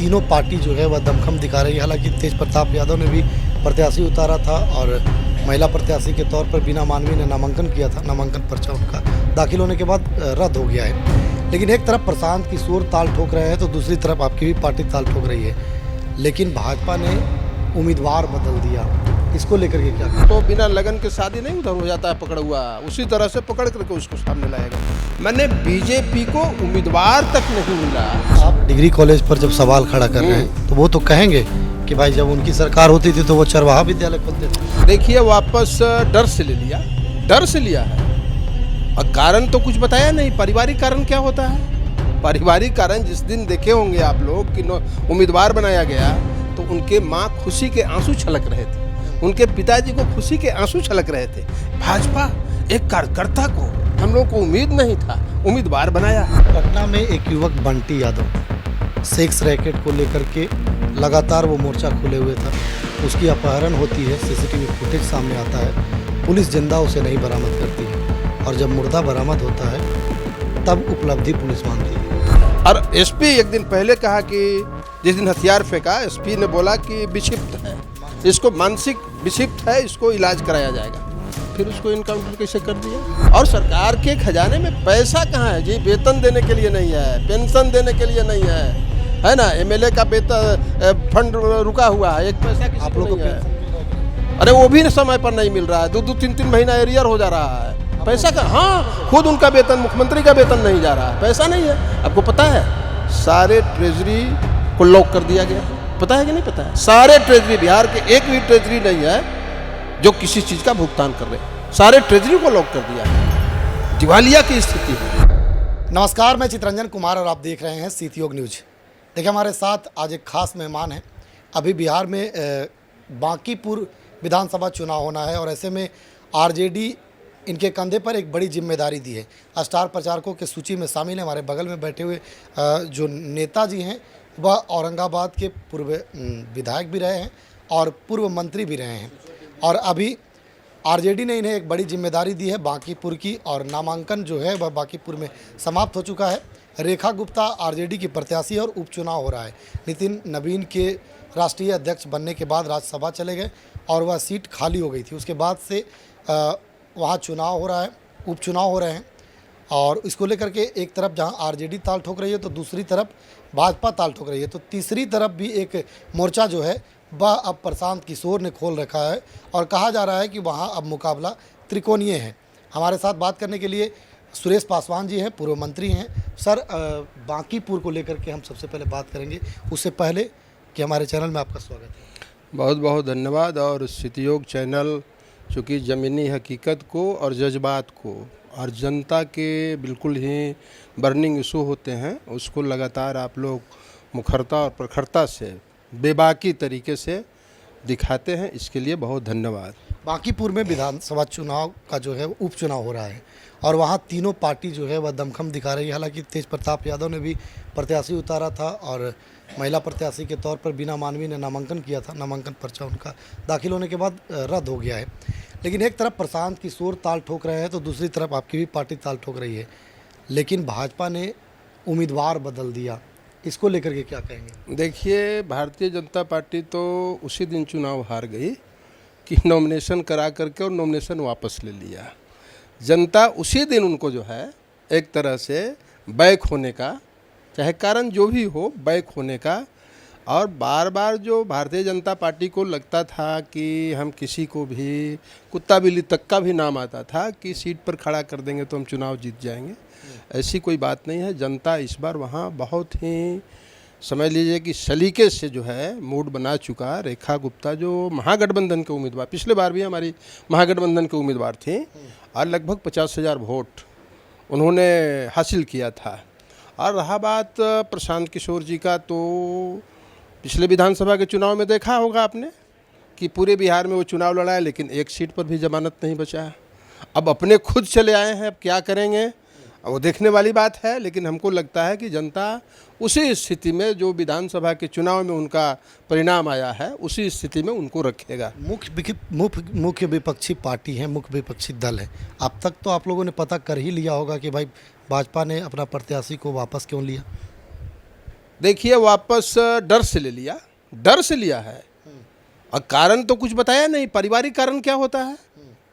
तीनों पार्टी जो है वह दमखम दिखा रही है। हालांकि तेज प्रताप यादव ने भी प्रत्याशी उतारा था और महिला प्रत्याशी के तौर पर बीना मानवी ने नामांकन किया था। नामांकन पर्चा उनका दाखिल होने के बाद रद्द हो गया है। लेकिन एक तरफ प्रशांत किशोर ताल ठोक रहे हैं तो दूसरी तरफ आपकी भी पार्टी ताल ठोक रही है। लेकिन भाजपा ने उम्मीदवार बदल दिया, इसको लेकर के क्या? तो बिना लगन के शादी नहीं उधर हो जाता है पकड़ा हुआ, उसी तरह से पकड़ करके उसको सामने लाएगा। मैंने बीजेपी को उम्मीदवार तक नहीं मिला। आप डिग्री कॉलेज पर जब सवाल खड़ा कर रहे हैं तो वो तो कहेंगे कि भाई जब उनकी सरकार होती थी तो वो चरवाहा विद्यालय खोलते थे। देखिए वापस डर से ले लिया, डर से लिया है और कारण तो कुछ बताया नहीं। पारिवारिक कारण क्या होता है? पारिवारिक कारण जिस दिन देखे होंगे आप लोग कि उम्मीदवार बनाया गया तो उनके माँ खुशी के आंसू छलक रहे थे, उनके पिताजी को खुशी के आंसू छलक रहे थे। भाजपा एक कार्यकर्ता को हम लोगों को उम्मीद नहीं था, उम्मीदवार बनाया। पटना में एक युवक बंटी यादव सेक्स रैकेट को लेकर के लगातार वो मोर्चा खोले हुए था। उसकी अपहरण होती है, सीसीटीवी फुटेज सामने आता है, पुलिस जिंदा उसे नहीं बरामद करती है और जब मुर्दा बरामद होता है तब उपलब्धि पुलिस मानती है। और एसपी एक दिन पहले कहा कि जिस दिन हथियार फेंका एसपी ने बोला कि विक्षिप्त है, इसको मानसिक विक्षिप्त है, इसको इलाज कराया जाएगा। फिर उसको इनकाउंटर कैसे कर दिया? और सरकार के खजाने में पैसा कहाँ है जी? वेतन देने के लिए नहीं है, पेंशन देने के लिए नहीं है ना? एमएलए का वेतन फंड रुका हुआ है, एक पैसा किसी आप को लोगों नहीं को है। अरे वो भी समय पर नहीं मिल रहा है, 2-3 महीना एरियर हो जा रहा है। पैसा का, हाँ, खुद उनका वेतन, मुख्यमंत्री का वेतन नहीं जा रहा है, पैसा नहीं है। आपको पता है सारे ट्रेजरी को लॉक कर दिया गया, पता है कि नहीं पता है? सारे ट्रेजरी, बिहार के एक भी ट्रेजरी नहीं है जो किसी चीज़ का भुगतान कर रहे हैं, सारे ट्रेजरी को लॉक कर दिया है। दिवालिया की स्थिति है। नमस्कार, मैं चितरंजन कुमार और आप देख रहे हैं सीतयोग न्यूज। देखिए हमारे साथ आज एक खास मेहमान हैं। अभी बिहार में बांकीपुर विधानसभा चुनाव होना है और ऐसे में आरजेडी इनके कंधे पर एक बड़ी जिम्मेदारी दी है। स्टार प्रचारकों के सूची में शामिल है। हमारे बगल में बैठे हुए जो नेताजी हैं वह औरंगाबाद के पूर्व विधायक भी रहे हैं और पूर्व मंत्री भी रहे हैं और अभी आरजेडी ने इन्हें एक बड़ी जिम्मेदारी दी है बांकीपुर की और नामांकन जो है वह बांकीपुर में समाप्त हो चुका है। रेखा गुप्ता आरजेडी की प्रत्याशी और उपचुनाव हो रहा है। नितिन नवीन के राष्ट्रीय अध्यक्ष बनने के बाद राज्यसभा चले गए और वह सीट खाली हो गई थी। उसके बाद से वहाँ चुनाव हो रहा है, उपचुनाव हो रहे हैं और इसको लेकर के एक तरफ जहाँ आरजेडी ताल ठोक रही है तो दूसरी तरफ भाजपा ताल ठोक रही है। तो तीसरी तरफ भी एक मोर्चा जो है वह अब प्रशांत किशोर ने खोल रखा है और कहा जा रहा है कि वहाँ अब मुकाबला त्रिकोणीय है। हमारे साथ बात करने के लिए सुरेश पासवान जी हैं, पूर्व मंत्री हैं। सर, बांकीपुर को लेकर के हम सबसे पहले बात करेंगे, उससे पहले कि हमारे चैनल में आपका स्वागत है। बहुत बहुत धन्यवाद। और सीतयोग चैनल चूँकि ज़मीनी हकीकत को और जज्बात को और जनता के बिल्कुल ही बर्निंग इशू होते हैं उसको लगातार आप लोग मुखरता और प्रखरता से बेबाकी तरीके से दिखाते हैं, इसके लिए बहुत धन्यवाद। बांकीपुर में विधानसभा चुनाव का जो है उपचुनाव हो रहा है और वहाँ तीनों पार्टी जो है वह दमखम दिखा रही है। हालांकि तेज प्रताप यादव ने भी प्रत्याशी उतारा था और महिला प्रत्याशी के तौर पर बीना मानवी ने नामांकन किया था। नामांकन पर्चा उनका दाखिल होने के बाद रद्द हो गया है। लेकिन एक तरफ प्रशांत किशोर ताल ठोक रहे हैं तो दूसरी तरफ आपकी भी पार्टी ताल ठोक रही है। लेकिन भाजपा ने उम्मीदवार बदल दिया, इसको लेकर के क्या कहेंगे? देखिए, भारतीय जनता पार्टी तो उसी दिन चुनाव हार गई कि नॉमिनेशन करा करके और नॉमिनेशन वापस ले लिया। जनता उसी दिन उनको जो है एक तरह से बैक होने का, चाहे कारण जो भी हो, बैक होने का, और बार बार जो भारतीय जनता पार्टी को लगता था कि हम किसी को भी, कुत्ता बिल्ली तक का भी नाम आता था कि सीट पर खड़ा कर देंगे तो हम चुनाव जीत जाएंगे, ऐसी कोई बात नहीं है। जनता इस बार वहाँ बहुत ही समझ लीजिए कि सलीके से जो है मूड बना चुका। रेखा गुप्ता जो महागठबंधन के उम्मीदवार, पिछले बार भी हमारी महागठबंधन के उम्मीदवार थे और लगभग 50,000 वोट उन्होंने हासिल किया था। और रहा बात प्रशांत किशोर जी का, तो पिछले विधानसभा के चुनाव में देखा होगा आपने कि पूरे बिहार में वो चुनाव लड़ा है लेकिन एक सीट पर भी जमानत नहीं बचा है। अब अपने खुद चले आए हैं, अब क्या करेंगे वो देखने वाली बात है। लेकिन हमको लगता है कि जनता उसी स्थिति में जो विधानसभा के चुनाव में उनका परिणाम आया है उसी स्थिति में उनको रखेगा। मुख्य विपक्षी पार्टी है, मुख्य विपक्षी दल है। अब तक तो आप लोगों ने पता कर ही लिया होगा कि भाई भाजपा ने अपना प्रत्याशी को वापस क्यों लिया। देखिए वापस डर से ले लिया, डर से लिया है। और कारण तो कुछ बताया नहीं। पारिवारिक कारण क्या होता है?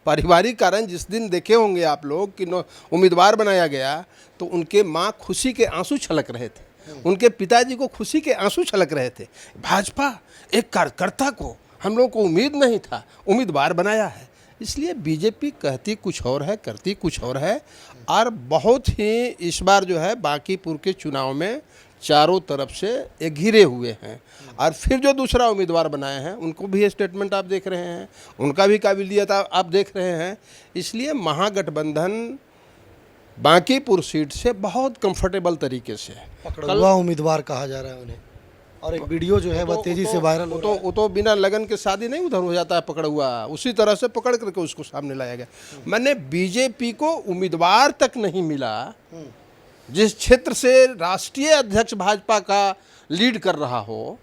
पारिवारिक कारण जिस दिन देखे होंगे आप लोग कि उम्मीदवार बनाया गया तो उनके माँ खुशी के आंसू छलक रहे थे, उनके पिताजी को खुशी के आंसू छलक रहे थे। भाजपा एक कार्यकर्ता को, हम लोगों को उम्मीद नहीं था, उम्मीदवार बनाया है। इसलिए बीजेपी कहती कुछ और है, करती कुछ और है। और बहुत ही इस बार जो है बांकीपुर के चुनाव में चारों तरफ से ये घिरे हुए हैं। और फिर जो दूसरा उम्मीदवार बनाए हैं उनको भी स्टेटमेंट आप देख रहे हैं, उनका भी काबिलियत आप देख रहे हैं। इसलिए महागठबंधन बांकीपुर सीट से बहुत कंफर्टेबल तरीके से पकड़वा उम्मीदवार कहा जा रहा है उन्हें, और एक वीडियो जो है वह तेजी से वायरल हो रहा है। वो तो बिना लगन के शादी नहीं उधर हो जाता है, पकड़ हुआ उसी तरह से पकड़ करके उसको सामने लाया गया। मैंने बीजेपी को उम्मीदवार तक नहीं मिला जिस क्षेत्र से राष्ट्रीय अध्यक्ष भाजपा का लीड कर रहा हो।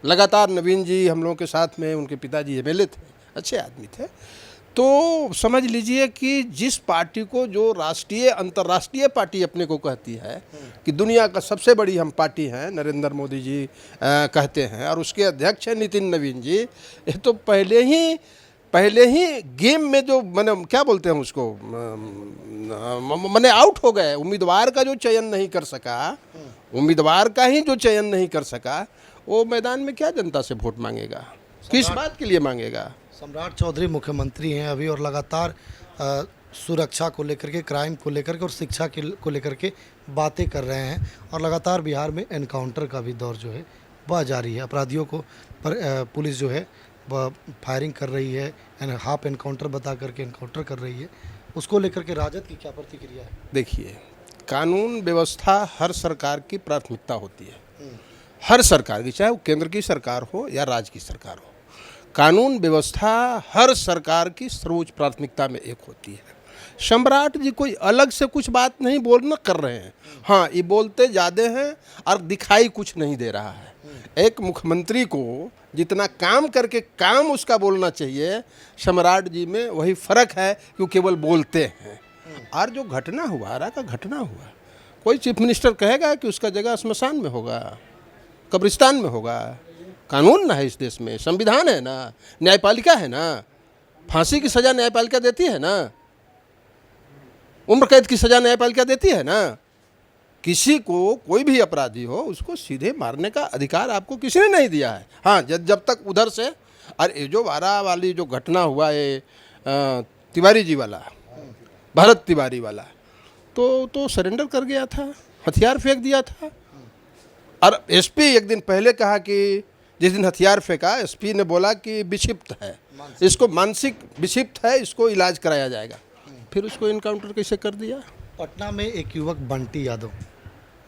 लगातार नवीन जी हम लोगों के साथ में, उनके पिताजी एमएलए थे, अच्छे आदमी थे। तो समझ लीजिए कि जिस पार्टी को जो राष्ट्रीय अंतर्राष्ट्रीय पार्टी अपने को कहती है कि दुनिया का सबसे बड़ी हम पार्टी हैं, नरेंद्र मोदी जी कहते हैं, और उसके अध्यक्ष हैं नितिन नवीन जी, ये तो पहले ही गेम में जो मैंने क्या बोलते हैं उसको, मैंने आउट हो गए। उम्मीदवार का जो चयन नहीं कर सका, उम्मीदवार का ही जो चयन नहीं कर सका, वो मैदान में क्या जनता से वोट मांगेगा, किस बात के लिए मांगेगा? सम्राट चौधरी मुख्यमंत्री हैं अभी, और लगातार सुरक्षा को लेकर के, क्राइम को लेकर के और शिक्षा को लेकर के बातें कर रहे हैं। और लगातार बिहार में एनकाउंटर का भी दौर जो है वह जारी है। अपराधियों को पर पुलिस जो है वह फायरिंग कर रही है, हाफ एनकाउंटर बता करके एनकाउंटर कर रही है। उसको लेकर के राजद की क्या प्रतिक्रिया है? देखिए, कानून व्यवस्था हर सरकार की प्राथमिकता होती है, हर सरकार की, चाहे वो केंद्र की सरकार हो या राज्य की सरकार हो। कानून व्यवस्था हर सरकार की सर्वोच्च प्राथमिकता में एक होती है। सम्राट जी कोई अलग से कुछ बात नहीं बोलना कर रहे हैं, हाँ ये बोलते ज़्यादा हैं और दिखाई कुछ नहीं दे रहा है। एक मुख्यमंत्री को जितना काम करके काम उसका बोलना चाहिए, सम्राट जी में वही फ़र्क है कि वो केवल बोलते हैं। और जो घटना हुआ, आरा का घटना हुआ, कोई चीफ मिनिस्टर कहेगा कि उसका जगह श्मशान में होगा, कब्रिस्तान में होगा? कानून ना है इस देश में, संविधान है ना, न्यायपालिका है ना, फांसी की सज़ा न्यायपालिका देती है ना, उम्र कैद की सज़ा न्यायपालिका देती है ना। किसी को, कोई भी अपराधी हो, उसको सीधे मारने का अधिकार आपको किसी ने नहीं दिया है। हाँ, जब तक उधर से, और ये जो वारा वाली जो घटना हुआ है तिवारी जी वाला, भरत तिवारी वाला, तो सरेंडर कर गया था, हथियार फेंक दिया था। और एसपी एक दिन पहले कहा कि जिस दिन हथियार फेंका, एसपी ने बोला कि विक्षिप्त है, इसको मानसिक विक्षिप्त है, इसको इलाज कराया जाएगा। फिर उसको इनकाउंटर कैसे कर दिया? पटना में एक युवक बंटी यादव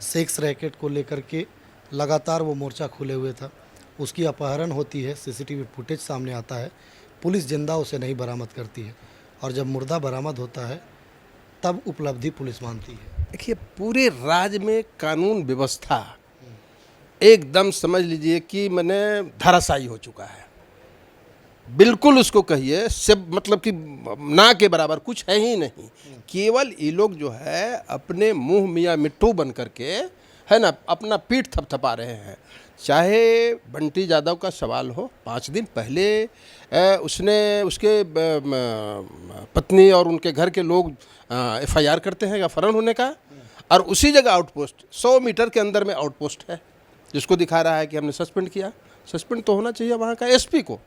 सेक्स रैकेट को लेकर के लगातार वो मोर्चा खुले हुए था, उसकी अपहरण होती है, सीसीटीवी फुटेज सामने आता है, पुलिस जिंदा उसे नहीं बरामद करती है, और जब मुर्दा बरामद होता है तब उपलब्धि पुलिस मानती है। देखिए, पूरे राज्य में कानून व्यवस्था एकदम समझ लीजिए कि मैंने धराशायी हो चुका है। बिल्कुल उसको कहिए से मतलब कि ना के बराबर कुछ है ही नहीं। केवल ये लोग जो है अपने मुंह मियाँ मिट्टू बन करके, है ना, अपना पीठ थपथपा रहे हैं। चाहे बंटी यादव का सवाल हो, 5 दिन पहले उसने, उसके पत्नी और उनके घर के लोग FIR करते हैं अपहरण होने का, और उसी जगह आउटपोस्ट 100 मीटर के अंदर में आउटपोस्ट है, जिसको दिखा रहा है कि हमने सस्पेंड किया। सस्पेंड तो होना चाहिए वहाँ का एसपी को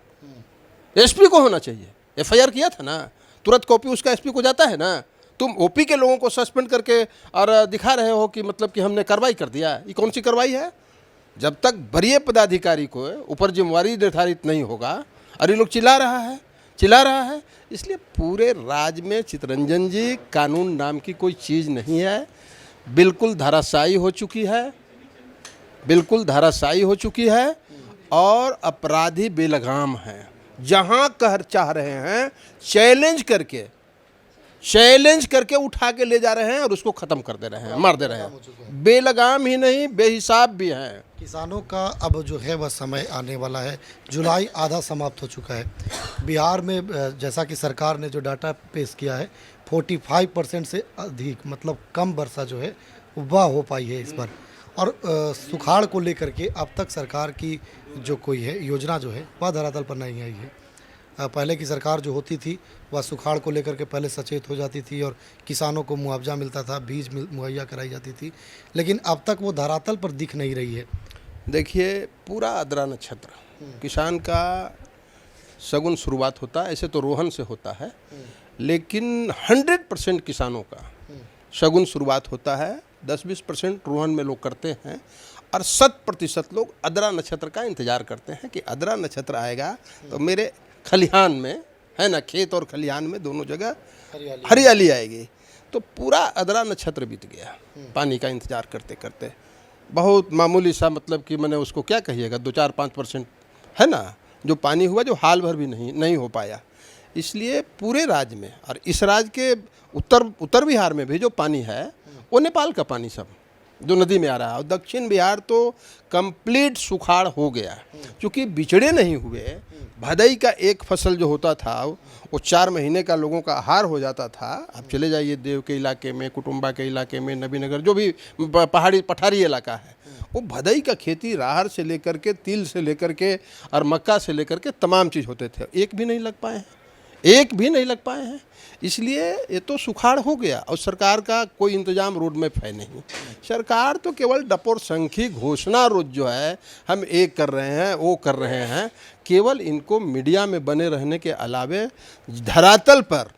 होना चाहिए। FIR किया था ना, तुरंत कॉपी उसका एसपी को जाता है ना। तुम ओपी के लोगों को सस्पेंड करके और दिखा रहे हो कि मतलब कि हमने कार्रवाई कर दिया। ये कौन सी कार्रवाई है? जब तक वरीय पदाधिकारी को ऊपर जिम्मेवारी निर्धारित नहीं होगा, और ये लोग चिल्ला रहा है। इसलिए पूरे राज्य में चितरंजन जी, कानून नाम की कोई चीज़ नहीं है, बिल्कुल धराशायी हो चुकी है, और अपराधी बेलगाम हैं। जहाँ चाह रहे हैं चैलेंज करके उठा के ले जा रहे हैं और उसको ख़त्म कर दे रहे हैं, मार दे रहे हैं। बेलगाम ही नहीं, बेहिसाब भी हैं। किसानों का अब जो है वह समय आने वाला है। जुलाई आधा समाप्त हो चुका है। बिहार में जैसा कि सरकार ने जो डाटा पेश किया है, 45% से अधिक मतलब कम वर्षा जो है वह हो पाई है इस बार। और सुखाड़ को लेकर के अब तक सरकार की जो कोई है योजना जो है वह धरातल पर नहीं आई है। पहले की सरकार जो होती थी वह सुखाड़ को लेकर के पहले सचेत हो जाती थी और किसानों को मुआवजा मिलता था, बीज मुहैया कराई जाती थी, लेकिन अब तक वो धरातल पर दिख नहीं रही है। देखिए, पूरा आद्रा नक्षत्र किसान का सगुन शुरुआत होता है, ऐसे तो रोहन से होता है, लेकिन 100% किसानों का शगुन शुरुआत होता है। 10-20% रोहन में लोग करते हैं और 100% लोग आद्रा नक्षत्र का इंतजार करते हैं कि आद्रा नक्षत्र आएगा तो मेरे खलिहान में, है ना, खेत और खलिहान में दोनों जगह हरियाली आएगी। तो पूरा आद्रा नक्षत्र बीत गया पानी का इंतजार करते करते। बहुत मामूली सा, मतलब कि मैंने उसको क्या कहिएगा, 2-4-5% है ना जो पानी हुआ, जो हाल भर भी नहीं हो पाया। इसलिए पूरे राज्य में और इस राज्य के उत्तर बिहार में भी जो पानी है वो नेपाल का पानी सब जो नदी में आ रहा है, और दक्षिण बिहार तो कंप्लीट सुखाड़ हो गया। क्योंकि बिछड़े नहीं हुए, भदई का एक फसल जो होता था वो 4 महीने का लोगों का आहार हो जाता था। आप चले जाइए देव के इलाके में, कुटुम्बा के इलाके में, नबीनगर जो भी पहाड़ी पठारी इलाका है, वो भदई का खेती राहर से लेकर के, तिल से लेकर के और मक्का से लेकर के तमाम चीज़ होते थे। एक भी नहीं लग पाए हैं। इसलिए ये तो सुखाड़ हो गया और सरकार का कोई इंतजाम रोड मैप है नहीं। सरकार तो केवल डपोर संखी घोषणा रोज जो है हम एक कर रहे हैं, वो कर रहे हैं। केवल इनको मीडिया में बने रहने के अलावे धरातल पर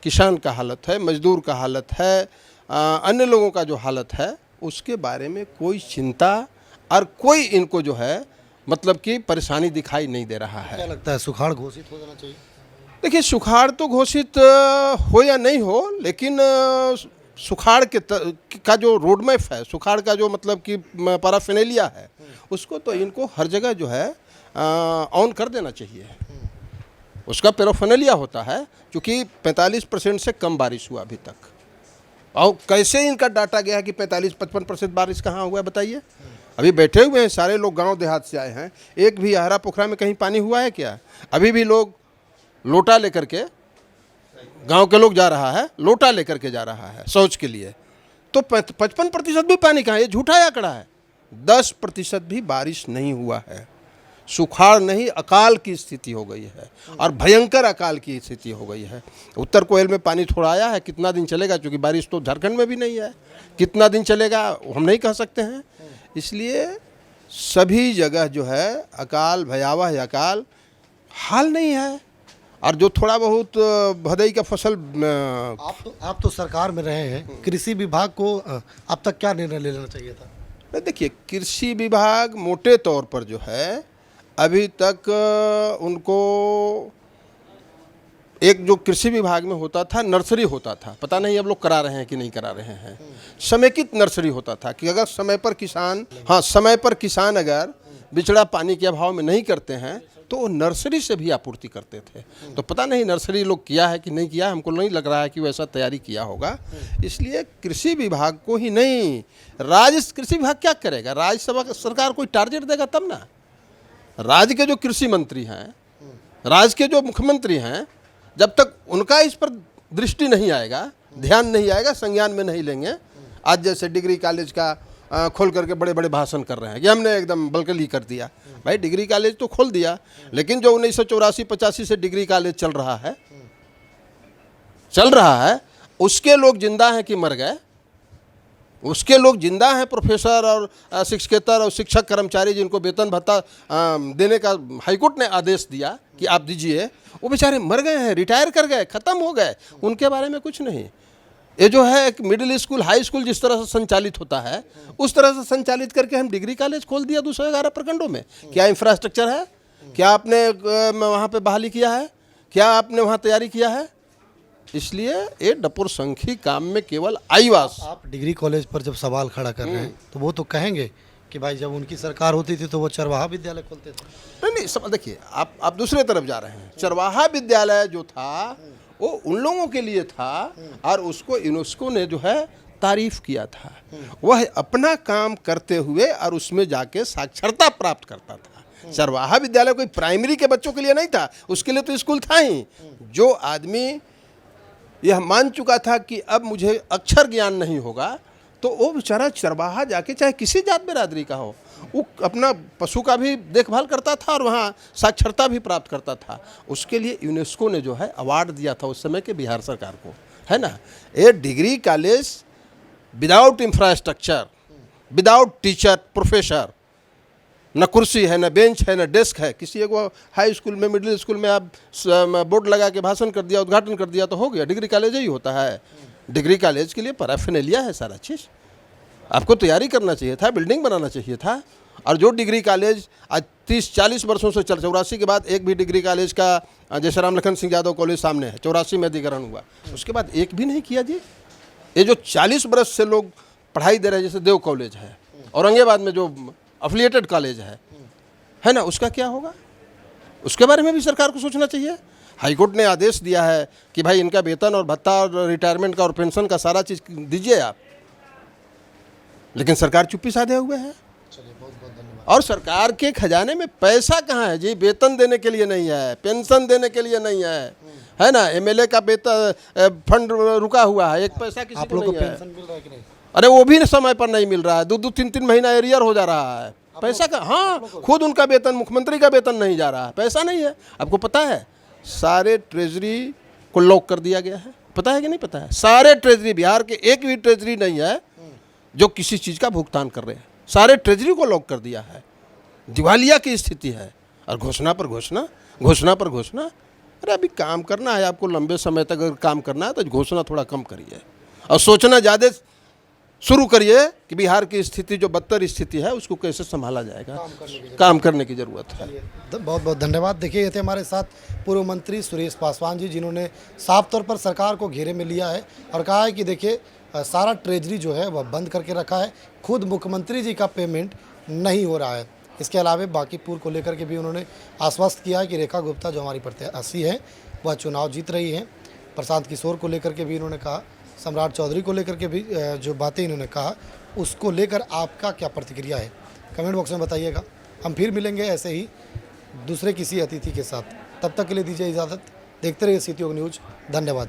किसान का हालत है, मजदूर का हालत है, अन्य लोगों का जो हालत है, उसके बारे में कोई चिंता और कोई इनको जो है मतलब कि परेशानी दिखाई नहीं दे रहा है। क्या लगता है, सुखाड़ घोषित हो जाना चाहिए? देखिए, सुखाड़ तो घोषित हो या नहीं हो, लेकिन सुखाड़ का जो रोड मैप है, सुखाड़ का जो मतलब कि पैराफिनेलिया है, उसको तो इनको हर जगह जो है ऑन कर देना चाहिए। उसका पैराफिनेलिया होता है, क्योंकि 45% से कम बारिश हुआ अभी तक। और कैसे इनका डाटा गया है कि 45-55% बारिश कहाँ हुआ है, बताइए। अभी बैठे हुए हैं सारे लोग, गांव देहात से आए हैं, एक भी आहरा पोखरा में कहीं पानी हुआ है क्या? अभी भी लोग लोटा लेकर के, गांव के लोग जा रहा है, लोटा लेकर के जा रहा है शौच के लिए। तो 55% भी पानी कहाँ है? ये झूठा आंकड़ा है। 10% भी बारिश नहीं हुआ है। सुखाड़ नहीं, अकाल की स्थिति हो गई है, और भयंकर अकाल की स्थिति हो गई है। उत्तर कोयल में पानी थोड़ा आया है, कितना दिन चलेगा? क्योंकि बारिश तो झारखंड में भी नहीं है, कितना दिन चलेगा हम नहीं कह सकते हैं। इसलिए सभी जगह जो है अकाल, भयावह अकाल, हाल नहीं है। और जो थोड़ा बहुत भदई का फसल आप तो सरकार में रहे हैं, कृषि विभाग को अब तक क्या निर्णय ले लेना चाहिए था? देखिए, कृषि विभाग मोटे तौर पर जो है अभी तक उनको, एक जो कृषि विभाग में होता था नर्सरी होता था, पता नहीं अब लोग करा रहे हैं कि नहीं करा रहे हैं, समेकित नर्सरी होता था कि अगर समय पर किसान अगर बिचड़ा पानी के अभाव में नहीं करते हैं तो वो नर्सरी से भी आपूर्ति करते थे। तो पता नहीं नर्सरी लोग किया है कि नहीं किया, हमको नहीं लग रहा है कि वैसा तैयारी किया होगा। इसलिए कृषि विभाग को ही नहीं, राज्य कृषि विभाग क्या करेगा? राज्य सरकार कोई टारगेट देगा तब ना। राज्य के जो कृषि मंत्री हैं, राज्य के जो मुख्यमंत्री हैं, जब तक उनका इस पर दृष्टि नहीं आएगा, ध्यान नहीं आएगा, संज्ञान में नहीं लेंगे। आज जैसे डिग्री कॉलेज का खोल करके बड़े बड़े भाषण कर रहे हैं कि हमने एकदम बलकली कर दिया। भाई, डिग्री कॉलेज तो खोल दिया, लेकिन जो 1984-85 से डिग्री कॉलेज चल रहा है, उसके लोग जिंदा हैं कि मर गए? उसके लोग जिंदा हैं, प्रोफेसर और शिक्षकेतर और शिक्षक कर्मचारी जिनको वेतन भत्ता देने का हाईकोर्ट ने आदेश दिया कि आप दीजिए, वो बेचारे मर गए हैं, रिटायर कर गए, ख़त्म हो गए, उनके बारे में कुछ नहीं। ये जो है एक मिडिल स्कूल, हाई स्कूल जिस तरह से संचालित होता है, उस तरह से संचालित करके हम डिग्री कॉलेज खोल दिया 211 प्रखंडों में। क्या इंफ्रास्ट्रक्चर है? क्या आपने वहाँ पे बहाली किया है? क्या आपने वहाँ तैयारी किया है? इसलिए ये डपोर संखी काम में केवल आईवास। आप डिग्री कॉलेज पर जब सवाल खड़ा कर रहे हैं तो वो तो कहेंगे कि भाई जब उनकी सरकार होती थी तो वो चरवाहा विद्यालय खोलते थे। नहीं, सब देखिए, आप दूसरे तरफ जा रहे हैं। चरवाहा विद्यालय जो था वो उन लोगों के लिए था और उसको यूनेस्को ने जो है तारीफ किया था। वह अपना काम करते हुए और उसमें जाके साक्षरता प्राप्त करता था। चरवाहा विद्यालय कोई प्राइमरी के बच्चों के लिए नहीं था, उसके लिए तो स्कूल था ही। जो आदमी यह मान चुका था कि अब मुझे अक्षर ज्ञान नहीं होगा, तो वो बेचारा चरवाहा जाके चाहे किसी जात बिरादरी का हो, वो अपना पशु का भी देखभाल करता था और वहाँ साक्षरता भी प्राप्त करता था। उसके लिए यूनेस्को ने जो है अवार्ड दिया था उस समय के बिहार सरकार को, है ना। A degree college without infrastructure, without teacher professor, न कुर्सी है, न बेंच है, न डेस्क है। किसी एक हाई स्कूल में, मिडिल स्कूल में आप बोर्ड लगा के भाषण कर दिया, उद्घाटन कर दिया तो हो गया, डिग्री कॉलेज ही होता है। डिग्री कॉलेज के लिए पैराफिनेलिया है सारा चीज़, आपको तैयारी करना चाहिए था, बिल्डिंग बनाना चाहिए था। और जो डिग्री कॉलेज आज 30-40 वर्षों से चल, 84 के बाद एक भी डिग्री कॉलेज का, जैसे राम लखन सिंह यादव कॉलेज सामने है, 84 में अधिग्रहण हुआ, उसके बाद एक भी नहीं किया जी। ये जो 40 बरस से लोग पढ़ाई दे रहे हैं, जैसे देव कॉलेज है, औरंगाबाद में जो अफिलिएटेड कॉलेज है ना, उसका क्या होगा? उसके बारे में भी सरकार को सोचना चाहिए। हाईकोर्ट ने आदेश दिया है कि भाई इनका वेतन और भत्ता और रिटायरमेंट का और पेंशन का सारा चीज़ दीजिए आप, लेकिन सरकार चुप्पी साधे हुए है। और सरकार के खजाने में पैसा कहाँ है जी? वेतन देने के लिए नहीं है, पेंशन देने के लिए नहीं है ना। एमएलए का वेतन फंड रुका हुआ है, एक पैसा किसी को नहीं है। अरे वो भी समय पर नहीं मिल रहा है, 2-2, 3-3 महीना एरियर हो जा रहा है। पैसा का, हाँ, खुद उनका वेतन, मुख्यमंत्री का वेतन नहीं जा रहा है, पैसा नहीं है। आपको पता है सारे ट्रेजरी को लॉक कर दिया गया है, पता है कि नहीं पता है? सारे ट्रेजरी, बिहार के एक भी ट्रेजरी नहीं है जो किसी चीज़ का भुगतान कर रहे हैं, सारे ट्रेजरी को लॉक कर दिया है। दिवालिया की स्थिति है, और घोषणा पर घोषणा, घोषणा पर घोषणा। अरे अभी काम करना है आपको, लंबे समय तक अगर काम करना है तो घोषणा थोड़ा कम करिए और सोचना ज़्यादा शुरू करिए कि बिहार की स्थिति जो बदतर स्थिति है उसको कैसे संभाला जाएगा। काम करने की ज़रूरत है। बहुत बहुत धन्यवाद। देखिए, ये थे हमारे साथ पूर्व मंत्री सुरेश पासवान जी, जिन्होंने साफ तौर पर सरकार को घेरे में लिया है और कहा है कि देखिए सारा ट्रेजरी जो है वह बंद करके रखा है, खुद मुख्यमंत्री जी का पेमेंट नहीं हो रहा है। इसके अलावा बांकीपुर को लेकर के भी उन्होंने आश्वस्त किया है कि रेखा गुप्ता जो हमारी प्रत्याशी है वह चुनाव जीत रही है। प्रशांत किशोर को लेकर के भी इन्होंने कहा, सम्राट चौधरी को लेकर के भी जो बातें इन्होंने कहा, उसको लेकर आपका क्या प्रतिक्रिया है, कमेंट बॉक्स में बताइएगा। हम फिर मिलेंगे ऐसे ही दूसरे किसी अतिथि के साथ, तब तक के लिए दीजिए इजाज़त। देखते रहिए सीटी न्यूज़। धन्यवाद।